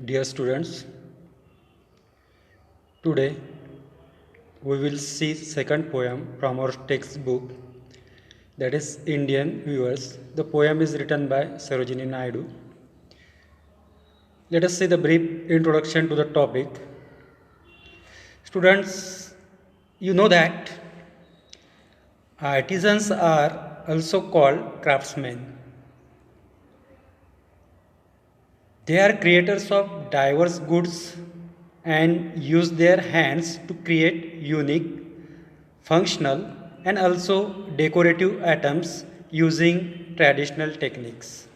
Dear students, today we will see second poem from our textbook, that is Indian Viewers. The poem is written by Sarojini Naidu. Let us see the brief introduction to the topic. Students, you know that artisans are also called craftsmen. They are creators of diverse goods and use their hands to create unique, functional, and also decorative items using traditional techniques.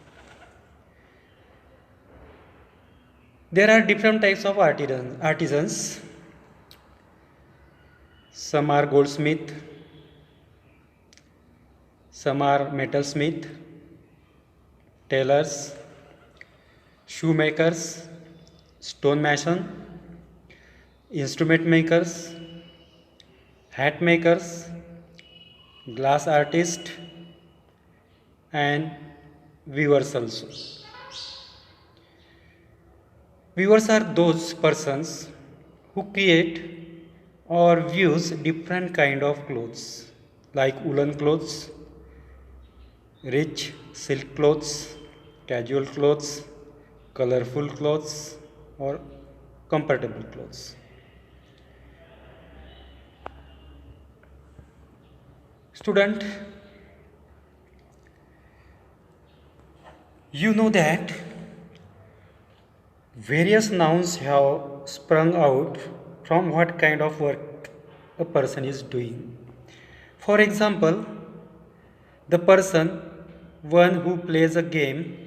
There are different types of artisans. Some are goldsmith, some are metalsmith, tailors, shoemakers, stonemason, instrument makers, hat makers, glass artist, and weavers also. Weavers are those persons who create or use different kind of clothes like woolen clothes, rich silk clothes, casual clothes, colorful clothes, or comfortable clothes. Student, you know that various nouns have sprung out from what kind of work a person is doing. For example, the person, one who plays a game,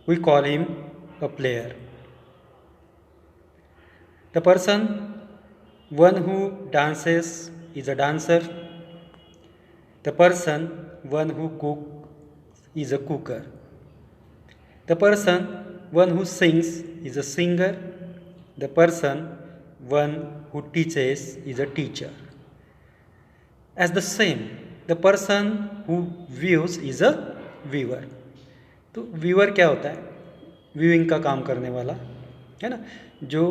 we call him a player. The person, one who dances, is a dancer. The person, one who cooks, is a cooker. The person, one who sings, is a singer. The person, one who teaches, is a teacher. As the same, the person who views is a viewer. तो viewer क्या होता है? Viewing का काम करने वाला, है ना, जो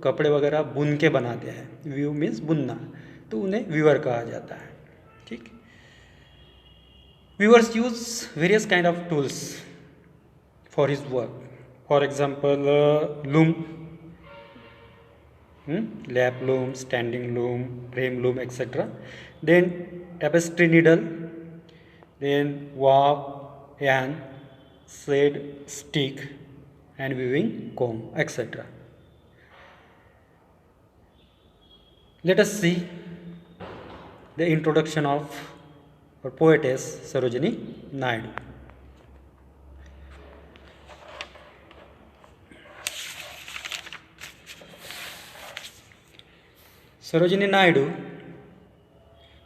कपड़े वगैरह बुन के बनाते हैं. व्यू मीन्स बुनना, तो उन्हें व्यूअर कहा जाता है. ठीक. Viewers use various kind of tools for his work. For example, loom, lap loom, standing loom, frame loom, etc. Then tapestry needle, then warp, yarn, thread, stick, and weaving comb, etc. Let us see the introduction of our poetess Sarojini Naidu. Sarojini Naidu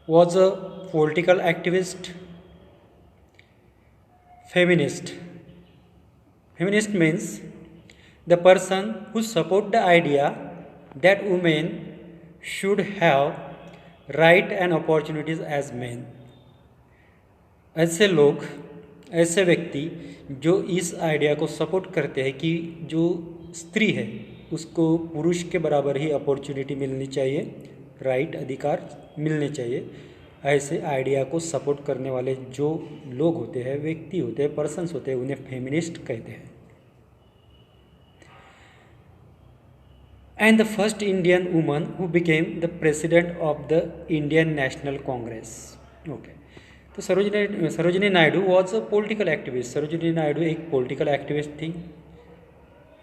was a political activist, feminist. Feminist means the person who support the idea that women should have right and opportunities as men. ऐसे लोग, ऐसे व्यक्ति जो इस idea को support करते हैं कि जो स्त्री है उसको पुरुष के बराबर ही अपॉर्चुनिटी मिलनी चाहिए, राइट, अधिकार मिलने चाहिए, ऐसे आइडिया को सपोर्ट करने वाले जो लोग होते हैं, व्यक्ति होते हैं, पर्सन्स होते हैं, उन्हें फेमिनिस्ट कहते हैं. And the first Indian woman who became the president of the Indian National Congress. Okay, तो Sarojini Naidu was a political activist. Sarojini Naidu एक पॉलिटिकल एक्टिविस्ट थी,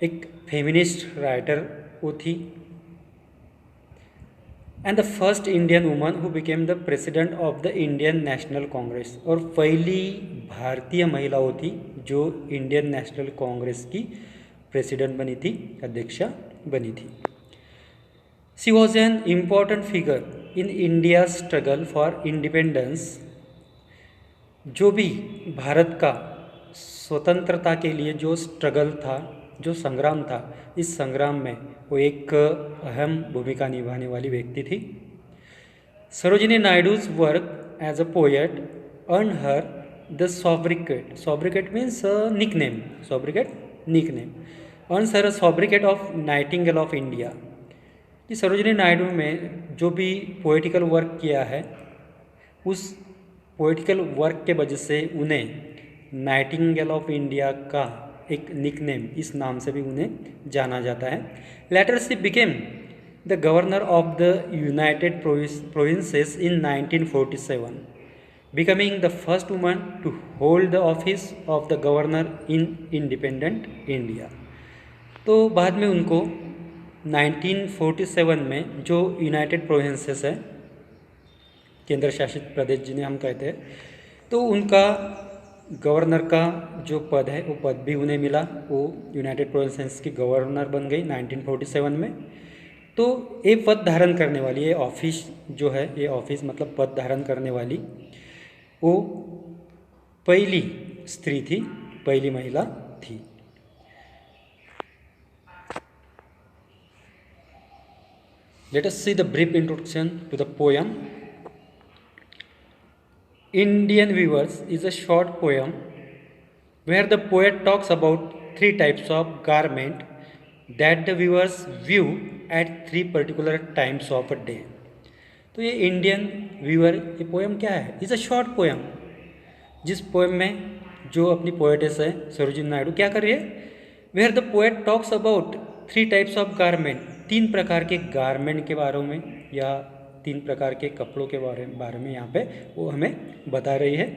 एक फेमिनिस्ट राइटर वो थी. And the first Indian woman who became the president of the Indian National Congress, और पहली भारतीय महिला वो थी जो इंडियन नेशनल कांग्रेस की प्रेसिडेंट बनी थी, अध्यक्षा बनी थी. She was an important figure in India struggle for independence. जो भी भारत का स्वतंत्रता के लिए जो स्ट्रगल था, जो संग्राम था, इस संग्राम में वो एक अहम भूमिका निभाने वाली व्यक्ति थी. Sarojini Naidu's work as a poet earn her the sobriquet. Sobriquet means nickname, sobriquet nickname. Earns her sobriquet of nightingale of India. कि सरोजिनी नायडू में जो भी पोइटिकल वर्क किया है उस पोइटिकल वर्क के वजह से उन्हें नाइटिंगेल ऑफ इंडिया का एक निकनेम, इस नाम से भी उन्हें जाना जाता है। Later she became the governor of the United Provinces in 1947, becoming the first woman to hold the office of the governor in independent India। तो बाद में उनको 1947 में जो यूनाइटेड प्रोविंसेस है, केंद्र शासित प्रदेश जिन्हें हम कहते हैं, तो उनका गवर्नर का जो पद है वो पद भी उन्हें मिला। वो यूनाइटेड प्रोविंसेस की गवर्नर बन गई 1947 में। तो ये पद धारण करने वाली, ये ऑफिस जो है, ये ऑफिस मतलब पद धारण करने वाली वो पहली स्त्री थी, पहली महिला थी। Let us see the brief introduction to the poem. Indian Weavers is a short poem where the poet talks about three types of garment that the weavers weave at three particular times of a day। तो ये Indian Weaver, ये poem क्या है? Is a short poem, जिस poem में जो अपनी poetess है सरोजिनी नायडू क्या कर रही है, where the poet talks about three types of garment, तीन प्रकार के गारमेंट के बारे में या तीन प्रकार के कपड़ों के बारे में यहाँ पे वो हमें बता रही है।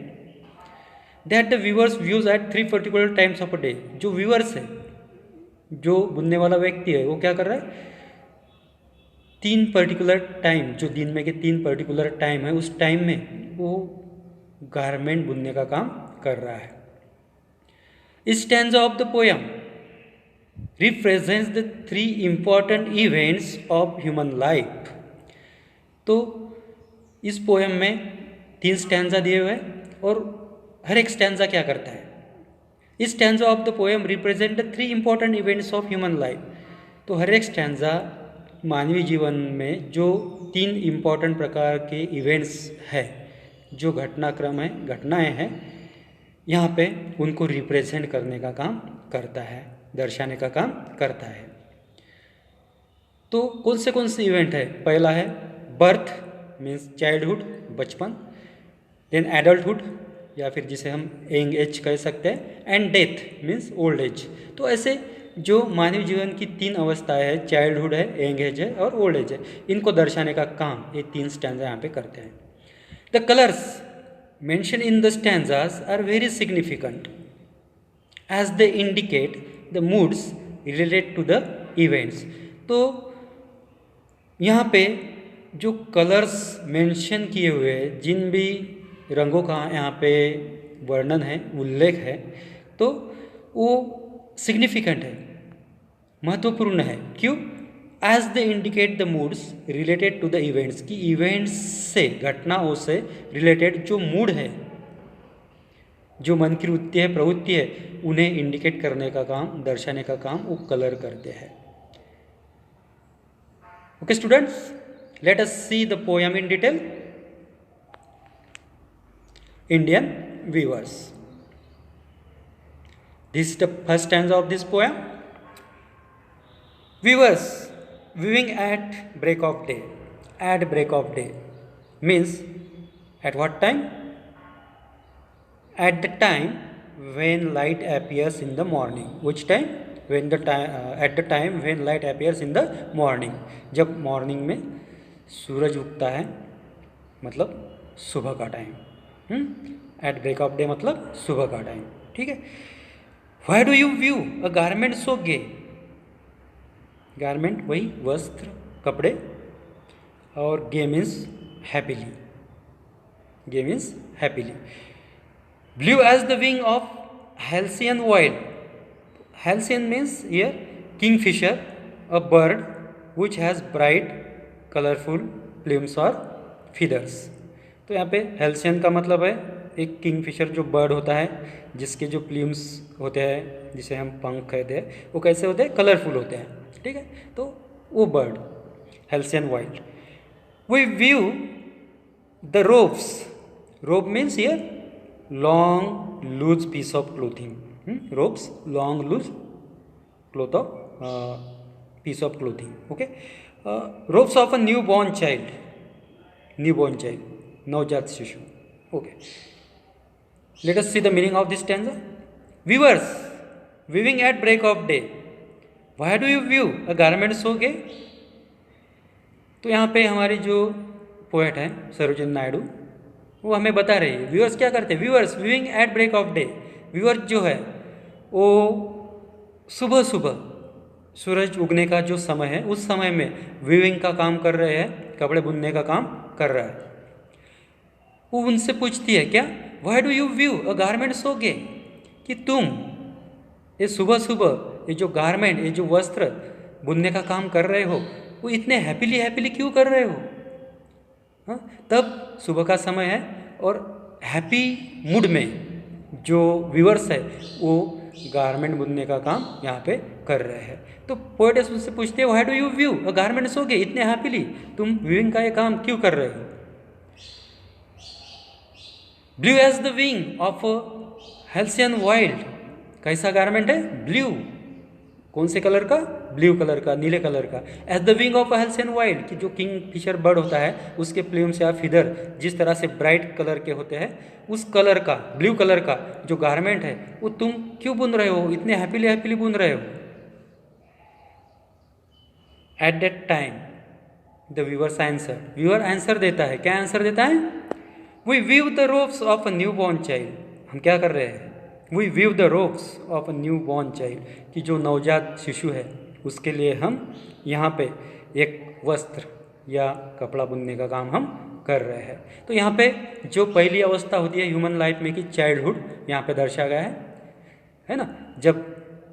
That the weavers views at three particular times of a day. जो वीवर्स है, जो बुनने वाला व्यक्ति है, वो क्या कर रहा है, तीन पर्टिकुलर टाइम, जो दिन में के तीन पर्टिकुलर टाइम है, उस टाइम में वो गारमेंट बुनने का काम कर रहा है। Stanza of the poem represents the three important events of human life. तो इस पोएम में तीन स्टैंजा दिए हुए हैं और हर एक स्टैंजा क्या करता है, इस stanza of the poem represent the three important events of human life. तो हर एक स्टैंजा मानवीय जीवन में जो तीन इम्पॉर्टेंट प्रकार के इवेंट्स है, जो घटनाक्रम है, घटनाएं हैं, यहाँ पे उनको रिप्रेजेंट करने का काम करता है, दर्शाने का काम करता है। तो कौन से इवेंट है? पहला है बर्थ मीन्स चाइल्डहुड, बचपन, देन एडल्टहुड या फिर जिसे हम यंग एज कह सकते हैं, and death means old age. तो ऐसे जो मानव जीवन की तीन अवस्थाएं हैं, चाइल्डहुड है, यंग एज है और ओल्ड एज है, इनको दर्शाने का काम ये तीन स्टैंजा यहाँ पे करते हैं। The colours mention in the stanzas are very significant as they indicate the moods related to the events. तो यहाँ पे जो कलर्स मेंशन किए हुए हैं, जिन भी रंगों का यहाँ पे वर्णन है, उल्लेख है, तो वो सिग्निफिकेंट है, महत्वपूर्ण है। क्यों? As they indicate the moods related to the events, की इवेंट्स से, घटनाओं से रिलेटेड जो मूड है, जो मन की वृत्ति है, प्रवृत्ति है, उन्हें इंडिकेट करने का काम, दर्शाने का काम वो कलर करते हैं। Okay students, let us see the poem in detail. Indian weavers. This is the first stanza of this poem. Weavers weaving at break of day. At break of day means at what time? At the time when light appears in the morning. Which time? When the time at the time when light appears in the morning. जब morning में सूरज उगता है, मतलब सुबह का time. At break of day मतलब सुबह का टाइम, ठीक है। Why do you view a garment so gay? Garment वही वस्त्र, कपड़े, और gay means happily, gay means happily. Blue as the wing of halcyon wild. Halcyon means here kingfisher, a bird which has bright colourful plumes और feathers. तो यहाँ पे halcyon का मतलब है एक किंगफिशर जो बर्ड होता है, जिसके जो प्लूम्स होते हैं, जिसे हम पंख कहते हैं, वो कैसे होते हैं? कलरफुल होते हैं, ठीक है। तो वो bird halcyon wild. We view the robes. Robe means here long loose piece of clothing. Robes long loose cloth of piece of clothing. Okay, robes of a newborn child, navjat shishu. Okay, let us see the meaning of this stanza. Weavers, weaving at break of day, why do you weave a garment so gay? तो यहाँ पे हमारी जो poet है सरोजिनी नायडू, वो हमें बता रही है व्यूअर्स क्या करते हैं. Viewers weaving at break of day, viewers जो है वो सुबह सुबह सूरज उगने का जो समय है उस समय में विविंग का काम कर रहे हैं, कपड़े बुनने का काम कर रहा है. वो उनसे पूछती है क्या, why do you view a garment so gay, कि तुम ये सुबह सुबह ये जो गारमेंट, ये जो वस्त्र बुनने का काम कर रहे हो वो इतने हैप्पीली क्यों कर रहे हो. हाँ, तब सुबह का समय है और हैप्पी मूड में जो व्यूअर्स है वो गारमेंट बुनने का काम यहाँ पे कर रहे हैं. तो पोएट उससे पूछते हैं why do you view a garment so gay, इतने हैप्पीली तुम व्यूइंग का ये काम क्यों कर रहे हो. Blue as the wing of halcyon wild, कैसा गारमेंट है, ब्लू, कौन से कलर का, ब्लू कलर का, नीले कलर का. As the wing of halcyon wild, कि जो किंग फिशर बर्ड होता है उसके प्लूम्स या फिदर जिस तरह से ब्राइट कलर के होते हैं उस कलर का, ब्लू कलर का जो गारमेंट है वो तुम क्यों बुन रहे हो, इतने हैप्पीली बुन रहे हो. At that time the viewers answer, viewer answer देता है, क्या आंसर देता है, we weave the robes of a newborn child. हम क्या कर रहे हैं, we weave the robes of a newborn child, कि जो नवजात शिशु है उसके लिए हम यहाँ पे एक वस्त्र या कपड़ा बुनने का काम हम कर रहे हैं. तो यहाँ पे जो पहली अवस्था होती है ह्यूमन लाइफ में कि चाइल्डहुड यहाँ पे दर्शाया गया है ना. जब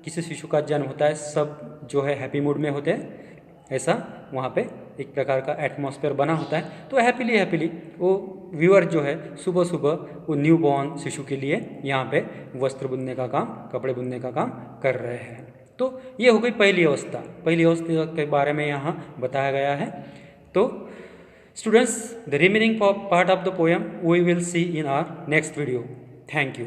किसी शिशु का जन्म होता है सब जो है हैप्पी मूड में होते हैं, ऐसा वहाँ पे एक प्रकार का एटमॉस्फेयर बना होता है. तो हैप्पीली वो व्यूअर जो है सुबह सुबह वो न्यू बॉर्न शिशु के लिए यहाँ पे वस्त्र बुनने का काम, कपड़े बुनने का काम कर रहे हैं. तो ये हो गई पहली अवस्था. पहली अवस्था के बारे में यहाँ बताया गया है. तो students, the remaining part of the poem we will see in our next video. Thank you.